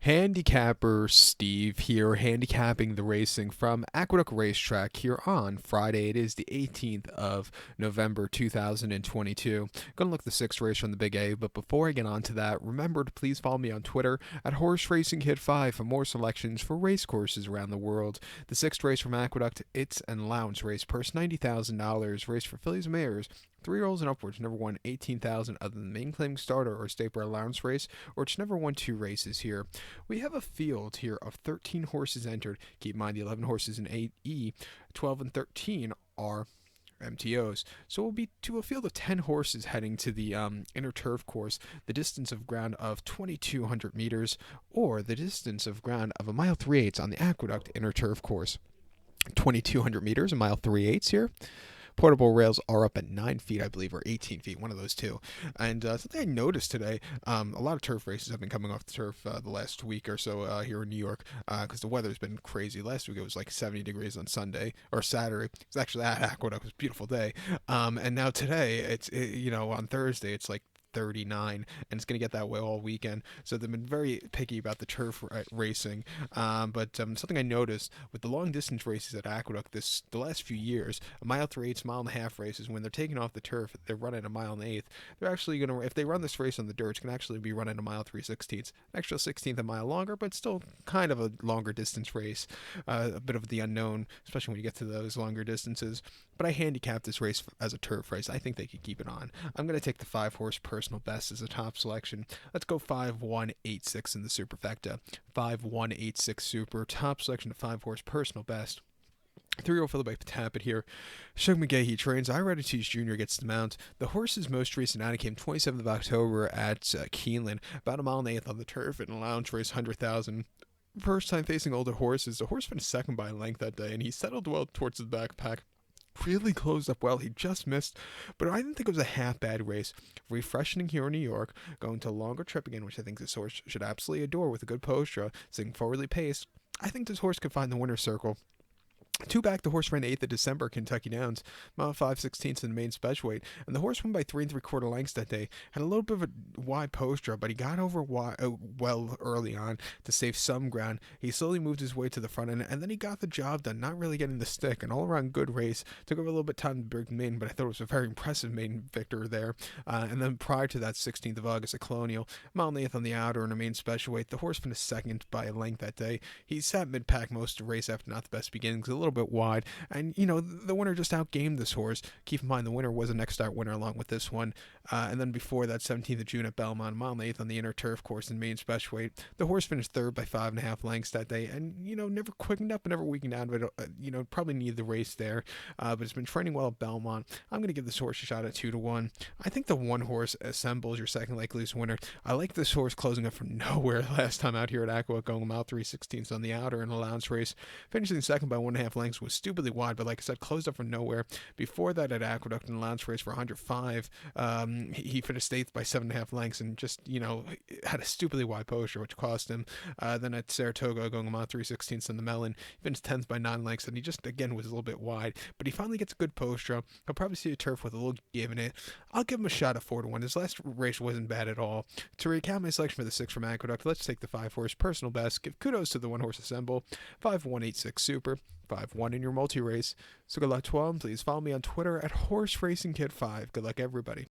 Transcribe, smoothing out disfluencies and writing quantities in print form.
Handicapper Steve here, handicapping the racing from Aqueduct Racetrack here on Friday. It is the 18th of November 2022. Gonna look at the sixth race from the Big A, but before I get on to that, remember to please follow me on Twitter at Horse Racing Kid 5 for more selections for race courses around the world. The sixth race from Aqueduct, it's an allowance race, purse $90,000, race for fillies and mares. 3-year-olds and upwards, never won 18,000 other than the main claim starter or state bred allowance race, or it's never won 2 races here. We have a field here of 13 horses entered. Keep in mind the 11 horses in 8E, 12 and 13 are MTOs. So we'll be to a field of 10 horses heading to the inner turf course, the distance of ground of 2,200 meters, or the distance of ground of a mile 3/8 on the Aqueduct inner turf course. 2,200 meters, a mile 3/8 here. Portable rails are up at 9 feet, I believe, or 18 feet, one of those two. And something I noticed today, a lot of turf races have been coming off the turf the last week or so here in New York because the weather's been crazy. Last week it was like 70 degrees on Sunday or Saturday. It was actually at Aqueduct. It was a beautiful day. And now today, on Thursday, it's like 39, and it's going to get that way all weekend. So they've been very picky about the turf racing. But something I noticed with the long distance races at Aqueduct the last few years, a mile 3/8, mile and a half races, when they're taking off the turf, they're running a mile and an eighth. They're actually going to, if they run this race on the dirt, it's going to actually be running a mile 3/16, an extra 16th a mile longer, but still kind of a longer distance race. A bit of the unknown, especially when you get to those longer distances. But I handicapped this race as a turf race. I think they could keep it on. I'm going to take the 5-horse personal best as a top selection. Let's go 5-1-8-6 in the superfecta. 5-1-8-6 super. Top selection of 5-horse personal best. 3-year-old Philip Tappet here. Shug McGahee trains. I Ready Teach Jr. gets the mount. The horse's most recent outing came 27th of October at Keeneland. About a mile and an eighth on the turf in a lounge race, 100,000. First time facing older horses. The horse finished second by a length that day, and he settled well towards the back pack. Really closed up well. He just missed, but I didn't think it was a half bad race. Refreshing here in New York, going to a longer trip again, which I think this horse should absolutely adore with a good posture, sitting forwardly paced. I think this horse could find the winner's circle. 2 back, the horse ran 8th of December, Kentucky Downs, mile 5/16 in the main special weight, and the horse won by 3 3/4 lengths that day. Had a little bit of a wide posture, but he got over well early on to save some ground. He slowly moved his way to the front end, and then he got the job done, not really getting the stick. An all-around good race. Took over a little bit of time to break the maiden, but I thought it was a very impressive maiden victor there. And then prior to that, 16th of August at Colonial, mile and 8th on the outer in a main special weight. The horse finished second by a length that day. He sat mid-pack most of the race after not the best beginnings, a little bit wide, and the winner just outgamed this horse. Keep in mind the winner was a next start winner along with this one, and then before that, 17th of June at Belmont, mile and 8th on the inner turf course in main special weight. The horse finished third by 5.5 lengths that day, and never quickened up and never weakened out of it. Probably needed the race there, but it's been training well at Belmont. I'm going to give this horse a shot at 2-1. I think the one horse Assembles your second likeliest winner. I like this horse closing up from nowhere last time out here at Aqueduct, going mile 3/16 on the outer in an allowance race, finishing second by 1.5 lengths. Was stupidly wide, but like I said, closed up from nowhere. Before that at Aqueduct in a allowance race for 105, he finished 8th by 7.5 lengths and just had a stupidly wide posture, which cost him. Then at Saratoga, going mile 3/16 on the Melon, he finished 10th by 9 lengths, and he just again was a little bit wide, but he finally gets a good posture. He'll probably see a turf with a little give in it. I'll give him a shot at 4-1. His last race wasn't bad at all. To recap my selection for the 6 from Aqueduct, let's take the 5-horse personal best. Give kudos to the 1-horse Assemble. 5-1-8-6 super. 5-1 in your multi-race. So good luck to all, and please follow me on Twitter at Horse Racing Kid 5. Good luck, everybody.